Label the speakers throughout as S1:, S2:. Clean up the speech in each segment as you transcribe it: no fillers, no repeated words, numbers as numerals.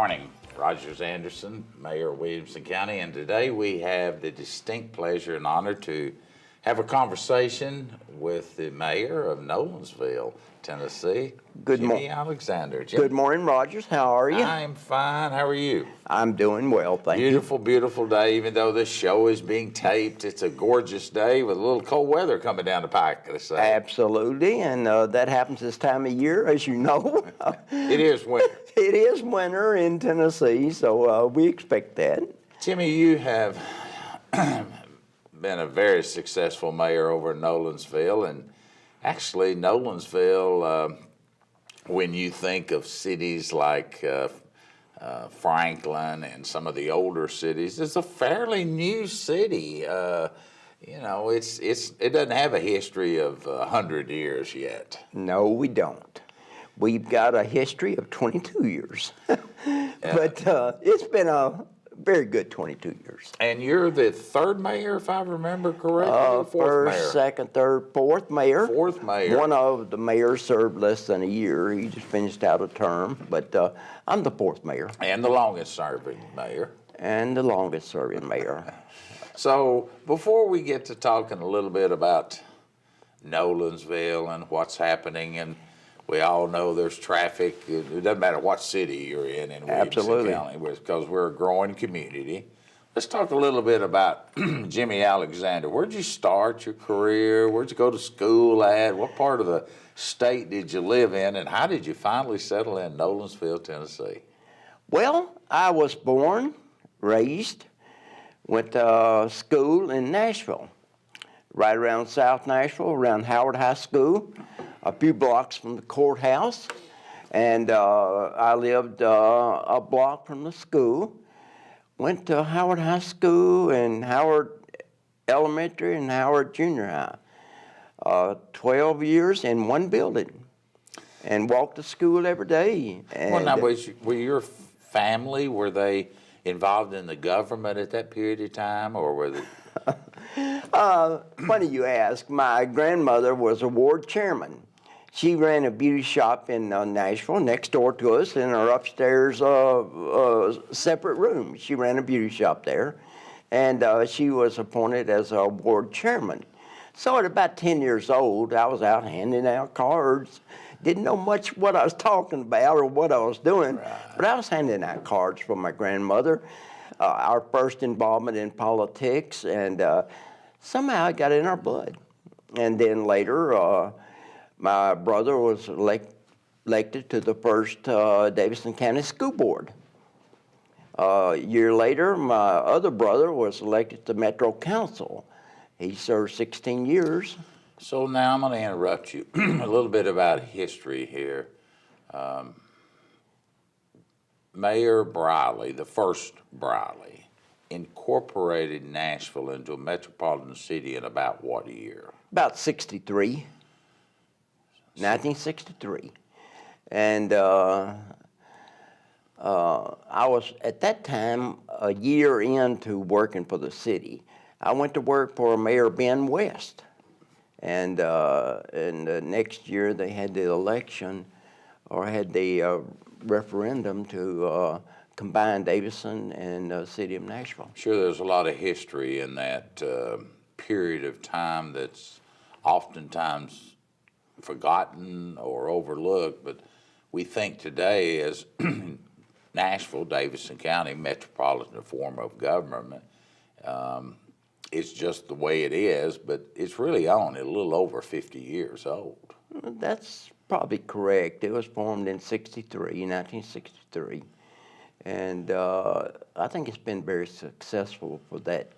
S1: morning. Rogers Anderson, Mayor of Williamson County, and today we have the distinct pleasure and honor to have a conversation with the mayor of Nolensville, Tennessee, Jimmy Alexander. Jimmy.
S2: Good morning, Rogers. How are you?
S1: I'm fine. How are you?
S2: I'm doing well, thank you.
S1: Beautiful, beautiful day. Even though this show is being taped, it's a gorgeous day with a little cold weather coming down the pike, they say.
S2: Absolutely, and that happens this time of year, as you know.
S1: It is winter.
S2: It is winter in Tennessee, so we expect that.
S1: Jimmy, you have been a very successful mayor over in Nolensville, and actually Nolensville, when you think of cities like Franklin and some of the older cities, it's a fairly new city. You know, it doesn't have a history of 100 years yet.
S2: No, we don't. We've got a history of 22 years, but it's been a very good 22 years.
S1: And you're the third mayor, if I remember correctly? Fourth mayor.
S2: First, second, third, fourth mayor.
S1: Fourth mayor.
S2: One of the mayors served less than a year. He just finished out a term, but I'm the fourth mayor.
S1: And the longest serving mayor.
S2: And the longest serving mayor.
S1: So before we get to talking a little bit about Nolensville and what's happening, and we all know there's traffic. It doesn't matter what city you're in Williamson County, because we're a growing community. Let's talk a little bit about Jimmy Alexander. Where'd you start your career? Where'd you go to school at? What part of the state did you live in? And how did you finally settle in Nolensville, Tennessee?
S2: Well, I was born, raised, went to school in Nashville, right around South Nashville, around Howard High School, a few blocks from the courthouse, and I lived a block from the school. Went to Howard High School and Howard Elementary and Howard Junior High. 12 years in one building, and walked to school every day. And
S1: well, now, were your family, were they involved in the government at that period of time, or were they?
S2: Funny you ask. My grandmother was a ward chairman. She ran a beauty shop in Nashville, next door to us, in our upstairs separate room. She ran a beauty shop there, and she was appointed as a ward chairman. So at about 10 years old, I was out handing out cards. Didn't know much what I was talking about or what I was doing, but I was handing out cards for my grandmother. Our first involvement in politics, and somehow it got in our blood. And then later, my brother was elected to the first Davidson County School Board. A year later, my other brother was elected to Metro Council. He served 16 years.
S1: So now I'm going to interrupt you a little bit about history here. Mayor Briley, the first Briley, incorporated Nashville into a metropolitan city in about what year?
S2: About 63, 1963. And I was, at that time, a year into working for the city. I went to work for Mayor Ben West. And next year they had the election, or had the referendum to combine Davidson and the city of Nashville.
S1: I'm sure there's a lot of history in that period of time that's oftentimes forgotten or overlooked, but we think today as Nashville, Davidson County, metropolitan form of government, it's just the way it is, but it's really only a little over 50 years old.
S2: That's probably correct. It was formed in 1963. And I think it's been very successful for that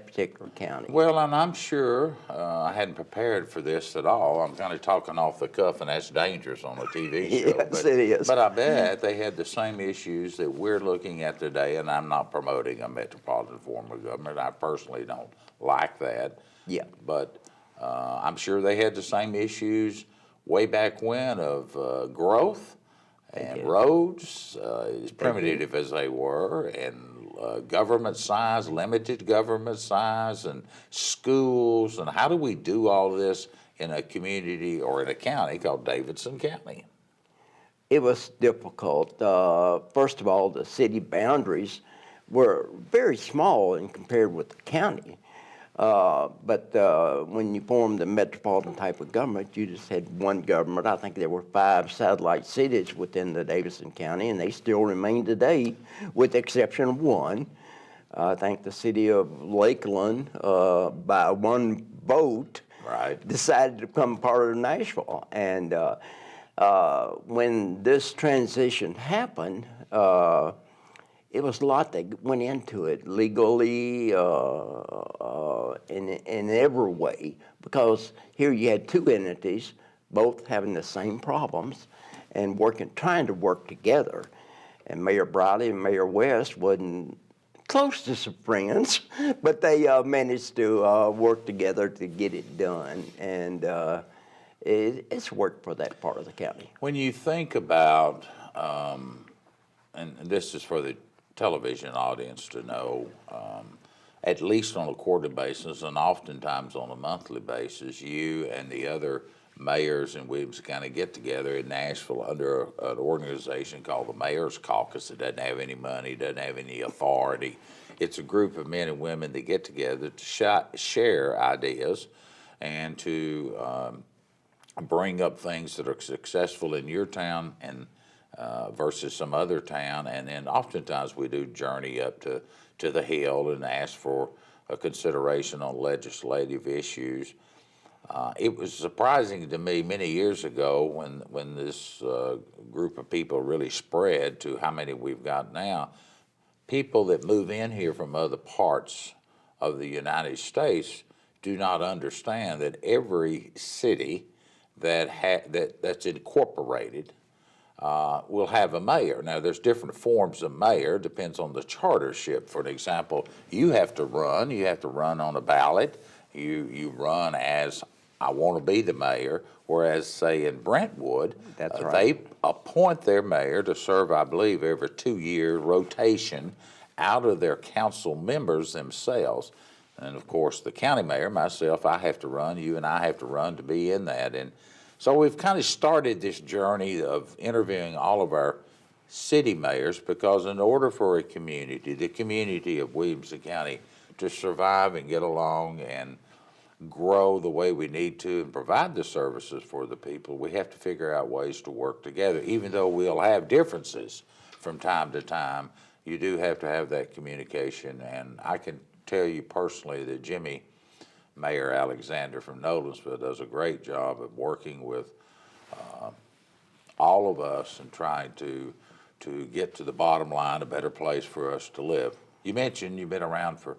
S2: particular county.
S1: Well, and I'm sure, I hadn't prepared for this at all. I'm kind of talking off the cuff, and that's dangerous on a TV show.
S2: Yes, it is.
S1: But I bet they had the same issues that we're looking at today, and I'm not promoting a metropolitan form of government. I personally don't like that.
S2: Yeah.
S1: But I'm sure they had the same issues way back when of growth and roads, as primitive as they were, and government size, limited government size, and schools, and how do we do all this in a community or in a county called Davidson County?
S2: It was difficult. First of all, the city boundaries were very small and compared with the county. But when you formed the metropolitan type of government, you just had one government. I think there were 5 satellite cities within the Davidson County, and they still remain today, with the exception of one. I think the city of Lakeland, by one vote,
S1: Right.
S2: decided to become part of Nashville. And when this transition happened, it was a lot that went into it legally, in every way, because here you had 2 entities, both having the same problems and trying to work together. And Mayor Briley and Mayor West wasn't close to some friends, but they managed to work together to get it done. And it's worked for that part of the county.
S1: When you think about, and this is for the television audience to know, at least on a quarterly basis and oftentimes on a monthly basis, you and the other mayors in Williamson County get together in Nashville under an organization called the Mayor's Caucus. It doesn't have any money, doesn't have any authority. It's a group of men and women that get together to share ideas and to bring up things that are successful in your town and versus some other town, and then oftentimes we do journey up to the Hill and ask for a consideration on legislative issues. It was surprising to me many years ago when this group of people really spread to how many we've got now. People that move in here from other parts of the United States do not understand that every city that's incorporated will have a mayor. Now, there's different forms of mayor, depends on the chartership. For an example, you have to run on a ballot. You run as, I want to be the mayor, whereas, say, in Brentwood,
S2: That's right.
S1: they appoint their mayor to serve, I believe, every 2-year rotation out of their council members themselves. And, of course, the county mayor, myself, I have to run, you and I have to run to be in that. And so we've kind of started this journey of interviewing all of our city mayors, because in order for a community, the community of Williamson County, to survive and get along and grow the way we need to and provide the services for the people, we have to figure out ways to work together. Even though we'll have differences from time to time, you do have to have that communication. And I can tell you personally that Jimmy, Mayor Alexander from Nolensville, does a great job of working with all of us and trying to get to the bottom line, a better place for us to live. You mentioned you've been around for,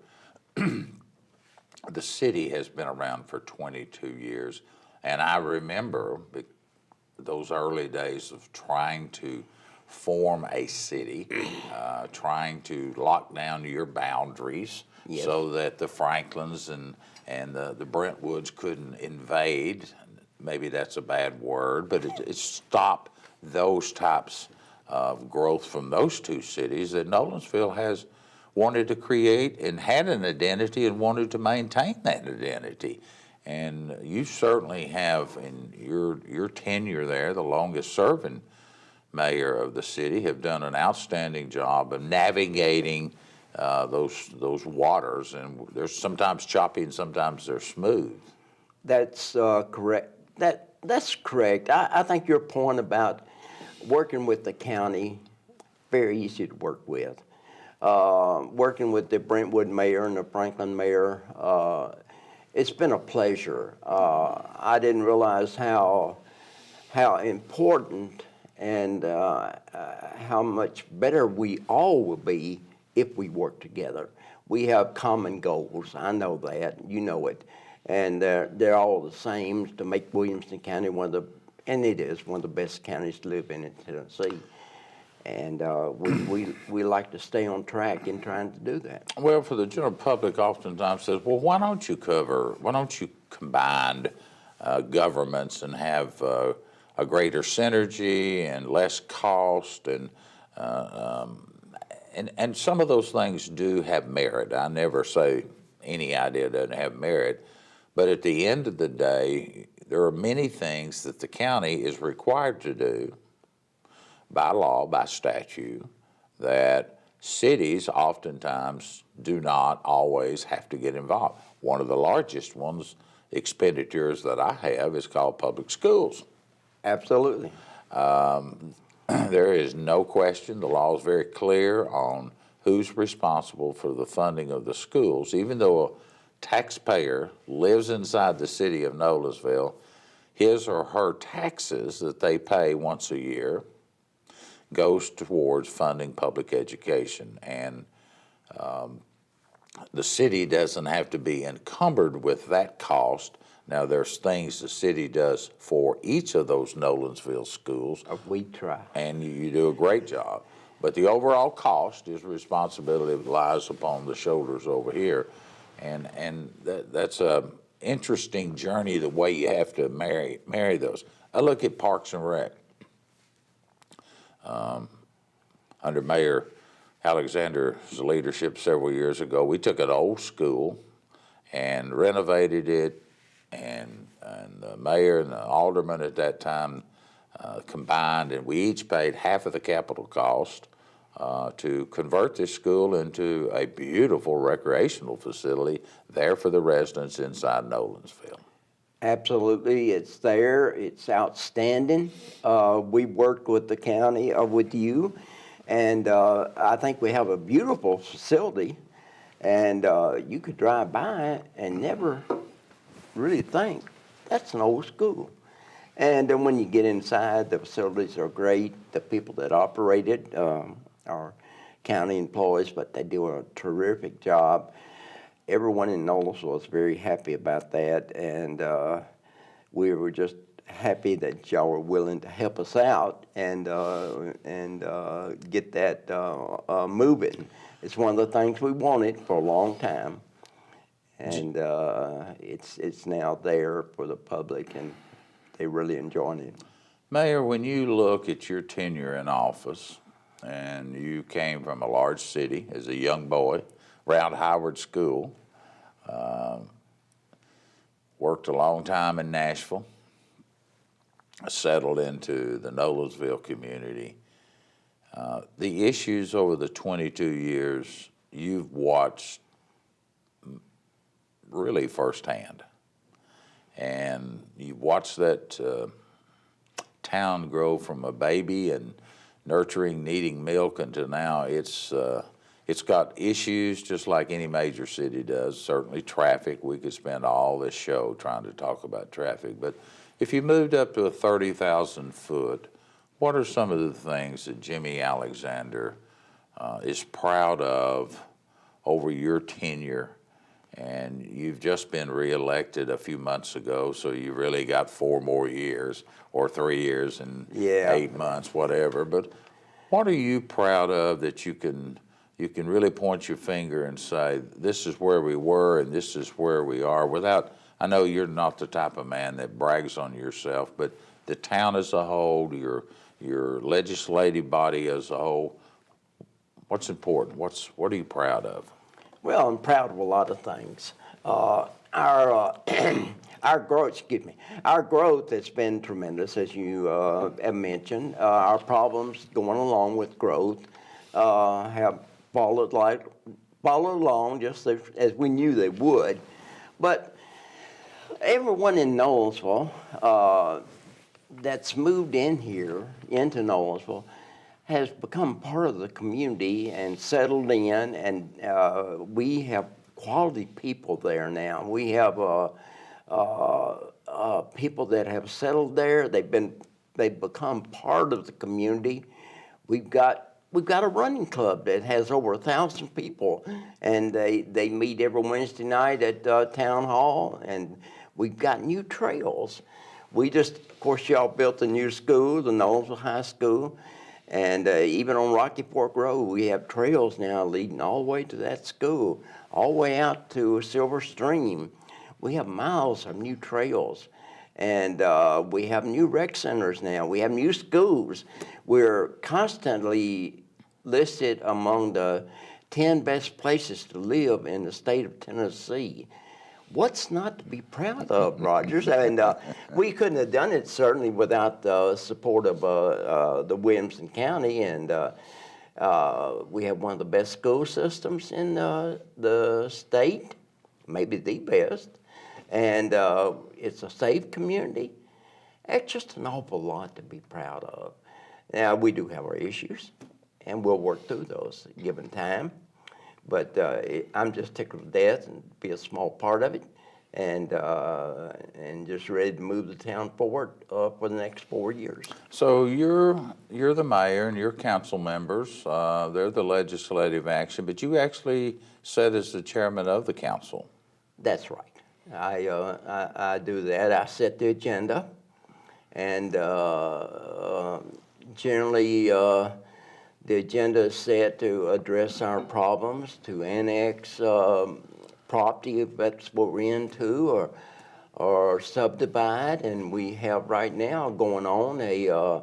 S1: the city has been around for 22 years, and I remember those early days of trying to form a city, trying to lock down your boundaries. Yes. So that the Franklins and the Brentwoods couldn't invade. Maybe that's a bad word, but it stopped those types of growth from those 2 cities that Nolensville has wanted to create and had an identity and wanted to maintain that identity. And you certainly have, in your tenure there, the longest serving mayor of the city, have done an outstanding job of navigating those waters, and they're sometimes choppy and sometimes they're smooth.
S2: That's correct. That's correct. I think your point about working with the county, very easy to work with. Working with the Brentwood mayor and the Franklin mayor, it's been a pleasure. I didn't realize how important and how much better we all will be if we work together. We have common goals. I know that. You know it. And they're all the same, to make Williamson County and it is one of the best counties to live in Tennessee. And we like to stay on track in trying to do that.
S1: Well, for the general public, oftentimes says, well, why don't you combine governments and have a greater synergy and less cost, and some of those things do have merit. I never say any idea doesn't have merit, but at the end of the day, there are many things that the county is required to do by law, by statute, that cities oftentimes do not always have to get involved. One of the largest ones, expenditures that I have, is called public schools.
S2: Absolutely.
S1: There is no question, the law is very clear on who's responsible for the funding of the schools. Even though a taxpayer lives inside the city of Nolensville, his or her taxes that they pay once a year goes towards funding public education. And the city doesn't have to be encumbered with that cost. Now, there's things the city does for each of those Nolensville schools.
S2: We try.
S1: And you do a great job. But the overall cost is responsibility that lies upon the shoulders over here. And that's a interesting journey, the way you have to marry those. I look at Parks and Rec. Under Mayor Alexander's leadership several years ago, we took an old school and renovated it, and the mayor and the alderman at that time combined, and we each paid half of the capital cost to convert this school into a beautiful recreational facility there for the residents inside Nolensville.
S2: Absolutely, it's there. It's outstanding. We worked with the county, with you, and I think we have a beautiful facility. And you could drive by it and never really think that's an old school. And then when you get inside, the facilities are great. The people that operate it are county employees, but they do a terrific job. Everyone in Nolensville is very happy about that, and we were just happy that y'all were willing to help us out and get that moving. It's one of the things we wanted for a long time, and it's now there for the public, and they really enjoying it.
S1: Mayor, when you look at your tenure in office, and you came from a large city as a young boy, around Howard School, worked a long time in Nashville, settled into the Nolensville community. The issues over the 22 years you've watched really firsthand, and you've watched that town grow from a baby and nurturing, needing milk, until now it's got issues just like any major city does. Certainly traffic. We could spend all this show trying to talk about traffic. But if you moved up to a 30,000 foot, what are some of the things that Jimmy Alexander is proud of over your tenure? And you've just been reelected a few months ago, so you really got 4 more years, or 3 years and 8 months, whatever. But what are you proud of that you can really point your finger and say, this is where we were and this is where we are, without, I know you're not the type of man that brags on yourself, but the town as a whole, your legislative body as a whole, what's important? What are you proud of?
S2: Well, I'm proud of a lot of things. Our growth has been tremendous, as you have mentioned. Our problems going along with growth have followed along just as we knew they would. But everyone in Nolensville that's moved in here into Nolensville has become part of the community and settled in, and we have quality people there now. We have people that have settled there. They've become part of the community. We've got a running club that has over 1,000 people, and they meet every Wednesday night at Town Hall, and we've got new trails. Of course, y'all built a new school, the Nolensville High School. And even on Rocky Fork Road, we have trails now leading all the way to that school, all the way out to Silver Stream. We have miles of new trails. And we have new rec centers now. We have new schools. We're constantly listed among the 10 best places to live in the state of Tennessee. What's not to be proud of, Rogers? And we couldn't have done it certainly without the support of the Williamson County, and we have one of the best school systems in the state, maybe the best, and it's a safe community. It's just an awful lot to be proud of. Now, we do have our issues, and we'll work through those given time. But I'm just tickled to death and be a small part of it, and just ready to move the town forward for the next 4 years.
S1: So you're the mayor and your council members, they're the legislative action, but you actually sit as the chairman of the council.
S2: That's right. I do that. I set the agenda, and generally the agenda is set to address our problems, to annex property if that's what we're into, or subdivide. And we have right now going on a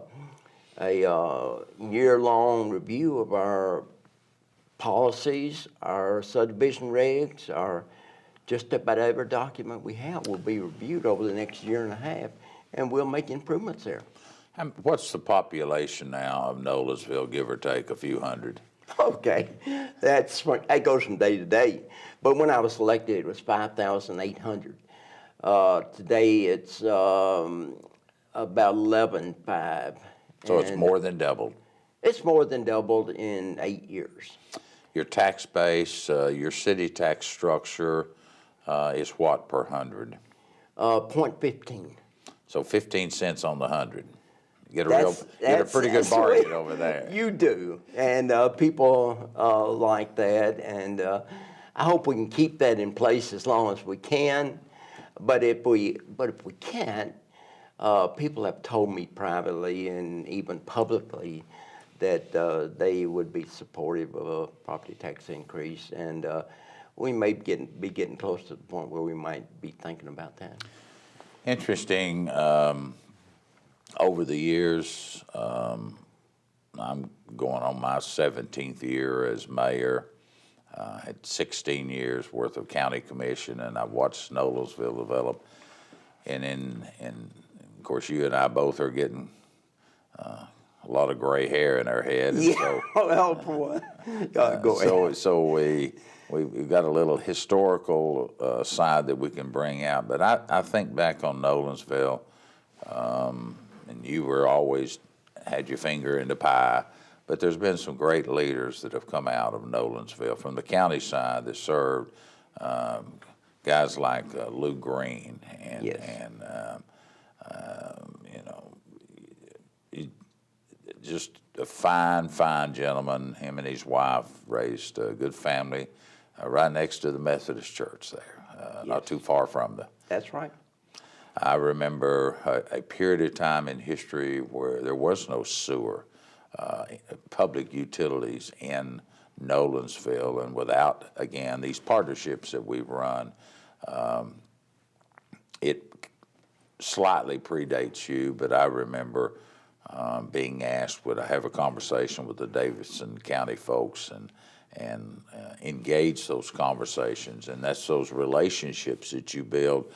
S2: year-long review of our policies, our subdivision regs, just about every document we have will be reviewed over the next year and a half, and we'll make improvements there.
S1: What's the population now of Nolensville, give or take a few hundred?
S2: Okay, that goes from day to day. But when I was elected, it was 5,800. Today, it's about 11,500.
S1: So it's more than doubled.
S2: It's more than doubled in 8 years.
S1: Your tax base, your city tax structure is what per hundred?
S2: 0.15.
S1: So 15 cents on the 100. You get a pretty good
S2: that's
S1: bargain over there.
S2: You do, and people like that, and I hope we can keep that in place as long as we can. But if we can't, people have told me privately and even publicly that they would be supportive of a property tax increase, and we may be getting close to the point where we might be thinking about that.
S1: Interesting. Over the years, I'm going on my 17th year as mayor. Had 16 years worth of county commission, and I've watched Nolensville develop. And of course, you and I both are getting a lot of gray hair in our head. And
S2: yeah,
S1: so,
S2: well, for what? Go ahead.
S1: So we've got a little historical side that we can bring out. But I think back on Nolensville, and you were always had your finger in the pie, but there's been some great leaders that have come out of Nolensville from the county side that served, guys like Lou Green and
S2: Yes.
S1: Just a fine gentleman. Him and his wife raised a good family right next to the Methodist church there, not too far from the.
S2: That's right.
S1: I remember a period of time in history where there was no sewer, public utilities in Nolensville, and without, again, these partnerships that we've run, it slightly predates you, but I remember being asked, would I have a conversation with the Davidson County folks and engage those conversations, and that's those relationships that you build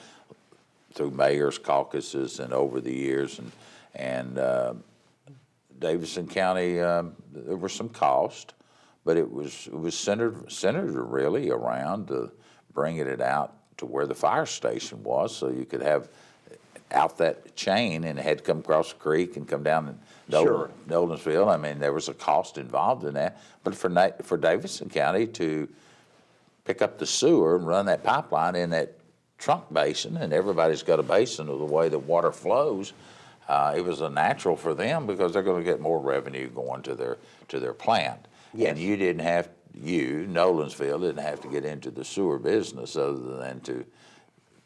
S1: through mayor's caucuses and over the years, and Davidson County, there were some cost, but it was centered really around bringing it out to where the fire station was, so you could have out that chain, and it had to come across the creek and come down
S2: Sure.
S1: Nolensville. I mean, there was a cost involved in that, but for Davidson County to pick up the sewer and run that pipeline in that trunk basin, and everybody's got a basin of the way the water flows. It was a natural for them because they're going to get more revenue going to their plant.
S2: Yes.
S1: And Nolensville didn't have to get into the sewer business other than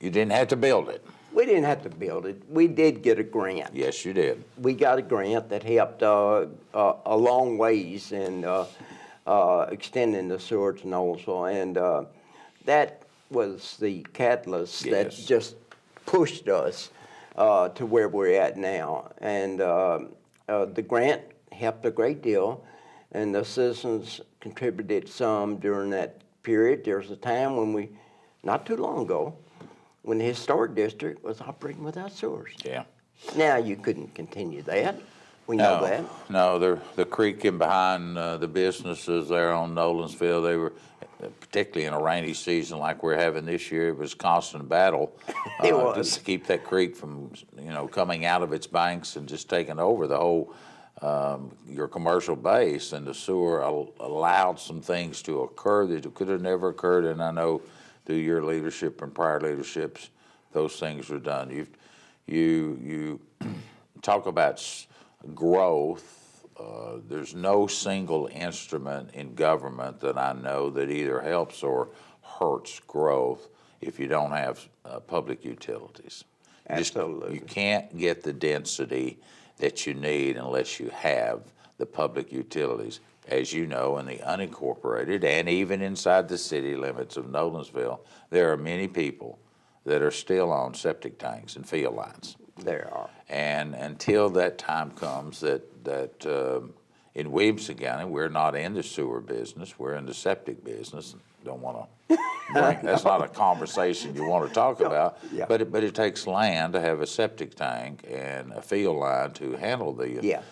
S1: you didn't have to build it.
S2: We didn't have to build it. We did get a grant.
S1: Yes, you did.
S2: We got a grant that helped a long ways in extending the sewer to Nolensville, and that was the catalyst that
S1: Yes.
S2: just pushed us to where we're at now. And the grant helped a great deal, and the citizens contributed some during that period. There was a time when not too long ago, when the historic district was operating without sewers.
S1: Yeah.
S2: Now you couldn't continue that. We know that.
S1: No, the creek in behind the businesses there on Nolensville, they were, particularly in a rainy season like we're having this year, it was a constant battle.
S2: It was.
S1: To keep that creek from, coming out of its banks and just taking over the whole, your commercial base, and the sewer allowed some things to occur that could have never occurred, and I know through your leadership and prior leaderships, those things were done. You talk about growth. There's no single instrument in government that I know that either helps or hurts growth if you don't have public utilities.
S2: Absolutely.
S1: You can't get the density that you need unless you have the public utilities. As you know, in the unincorporated and even inside the city limits of Nolensville, there are many people that are still on septic tanks and field lines.
S2: There are.
S1: And until that time comes that in Williamson County, we're not in the sewer business, we're in the septic business. Don't want to bring, that's not a conversation you want to talk about,
S2: Yeah.
S1: but it takes land to have a septic tank and a field line to handle the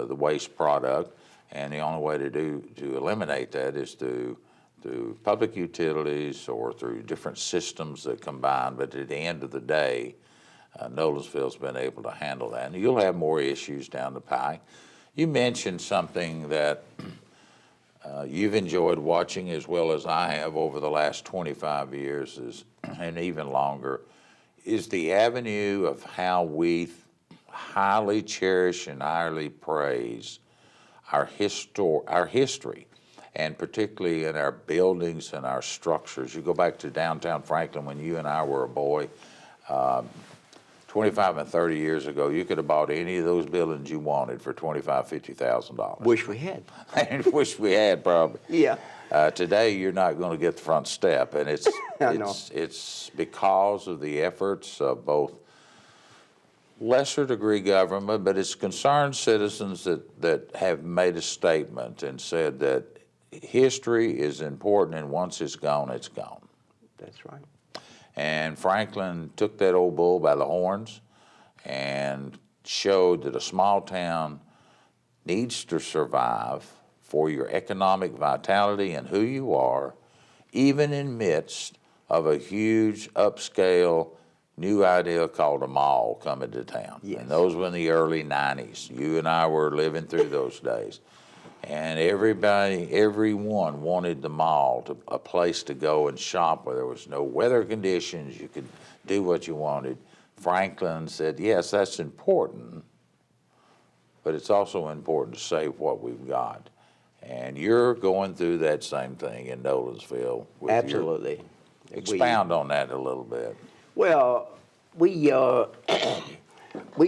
S1: waste product, and the only way to eliminate that is through public utilities or through different systems that combine. But at the end of the day, Nolensville's been able to handle that, and you'll have more issues down the pike. You mentioned something that you've enjoyed watching as well as I have over the last 25 years, and even longer, is the avenue of how we highly cherish and highly praise our history, and particularly in our buildings and our structures. You go back to downtown Franklin when you and I were a boy. 25 and 30 years ago, you could have bought any of those buildings you wanted for $25,000, $50,000.
S2: Wish we had.
S1: I wish we had, probably.
S2: Yeah.
S1: Today, you're not going to get the front step, and it's because of the efforts of both lesser degree government, but it's concerned citizens that have made a statement and said that history is important, and once it's gone, it's gone.
S2: That's right.
S1: And Franklin took that old bull by the horns and showed that a small town needs to survive for your economic vitality and who you are, even in midst of a huge upscale new idea called a mall coming to town.
S2: Yes.
S1: And those were in the early 90s. You and I were living through those days. And everyone wanted the mall, a place to go and shop where there was no weather conditions, you could do what you wanted. Franklin said, yes, that's important, but it's also important to save what we've got. And you're going through that same thing in Nolensville.
S2: Absolutely.
S1: Expound on that a little bit.
S2: Well, we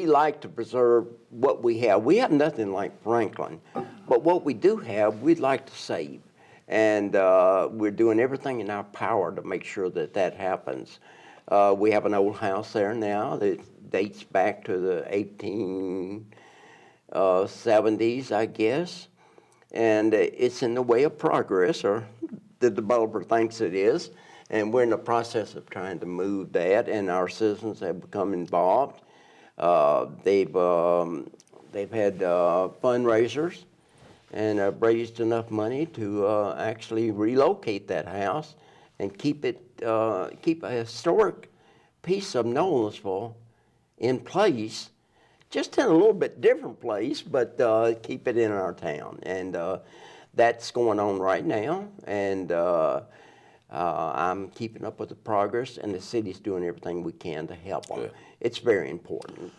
S2: like to preserve what we have. We have nothing like Franklin, but what we do have, we'd like to save. And we're doing everything in our power to make sure that that happens. We have an old house there now that dates back to the 1870s, I guess. And it's in the way of progress, or the developer thinks it is. And we're in the process of trying to move that, and our citizens have become involved. They've had fundraisers and raised enough money to actually relocate that house and keep a historic piece of Nolensville in place, just in a little bit different place, but keep it in our town. And that's going on right now, and I'm keeping up with the progress, and the city's doing everything we can to help them. It's very important.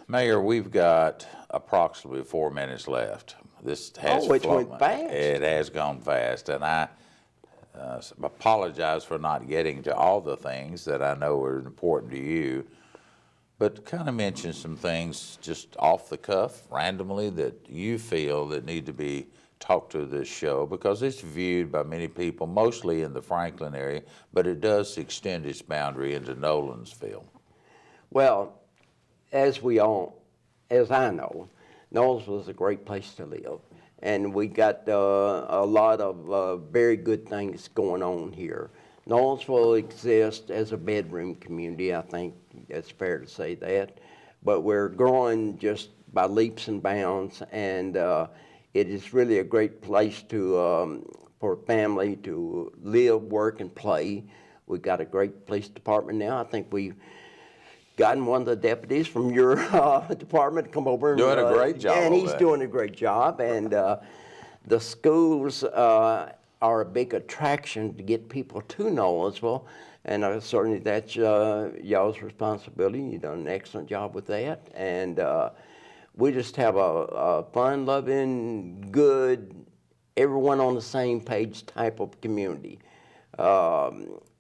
S1: Mayor, we've got approximately 4 minutes left. This has
S2: it went fast.
S1: It has gone fast, and I apologize for not getting to all the things that I know are important to you, but kind of mention some things just off the cuff, randomly, that you feel that need to be talked to this show, because it's viewed by many people, mostly in the Franklin area, but it does extend its boundary into Nolensville.
S2: Well, as I know, Nolensville is a great place to live, and we got a lot of very good things going on here. Nolensville exists as a bedroom community. I think it's fair to say that. But we're growing just by leaps and bounds, and it is really a great place to for a family to live, work, and play. We've got a great police department now. I think we've gotten one of the deputies from your department to come over and
S1: Doing a great job.
S2: and he's
S1: over there.
S2: doing a great job. And the schools are a big attraction to get people to Nolensville, and certainly that's y'all's responsibility. You've done an excellent job with that, and we just have a fun-loving, good, everyone on the same page type of community.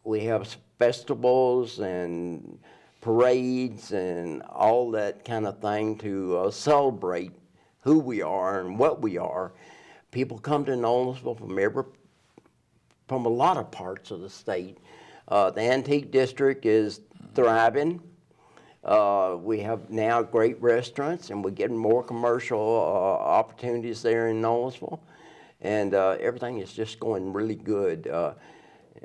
S2: We have festivals and parades and all that kind of thing to celebrate who we are and what we are. People come to Nolensville from a lot of parts of the state. The Antique District is thriving. We have now great restaurants, and we're getting more commercial opportunities there in Nolensville, and everything is just going really good.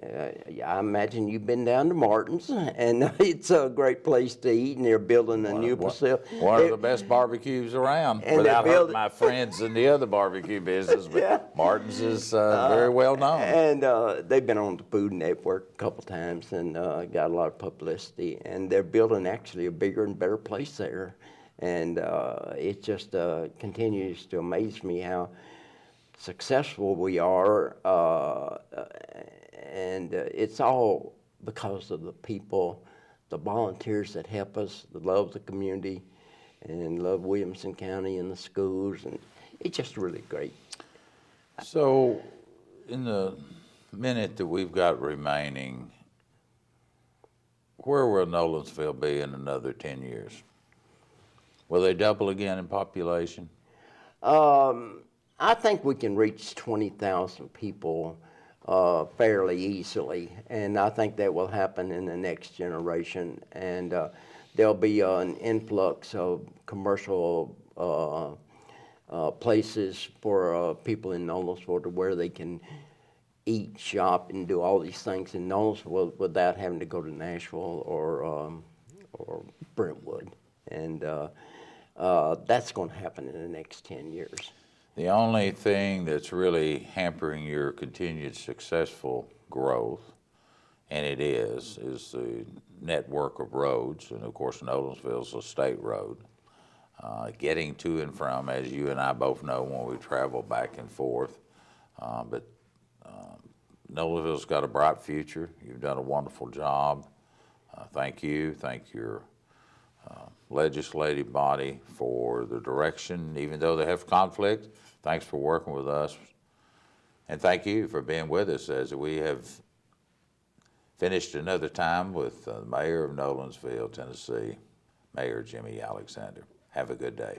S2: I imagine you've been down to Martin's, and it's a great place to eat, and they're building a new facility.
S1: One of the best barbecues around,
S2: And
S1: without
S2: they build-
S1: hurting my friends in the other barbecue business, but
S2: Yeah.
S1: Martin's is very well known.
S2: And they've been on the Food Network a couple times and got a lot of publicity. And they're building actually a bigger and better place there. And it just continues to amaze me how successful we are. And it's all because of the people, the volunteers that help us, that love the community, and love Williamson County and the schools. And it's just really great.
S1: So, in the minute that we've got remaining, where will Nolensville be in another 10 years? Will they double again in population?
S2: I think we can reach 20,000 people fairly easily, and I think that will happen in the next generation. And there'll be an influx of commercial places for people in Nolensville to where they can eat, shop, and do all these things in Nolensville without having to go to Nashville or Brentwood. And that's going to happen in the next 10 years.
S1: The only thing that's really hampering your continued successful growth, and it is the network of roads, and of course Nolensville's a state road. Getting to and from, as you and I both know when we travel back and forth, but Nolensville's got a bright future. You've done a wonderful job. Thank you. Thank your legislative body for the direction, even though they have conflict. Thanks for working with us. And thank you for being with us as we have finished another time with the Mayor of Nolensville, Tennessee, Mayor Jimmy Alexander. Have a good day.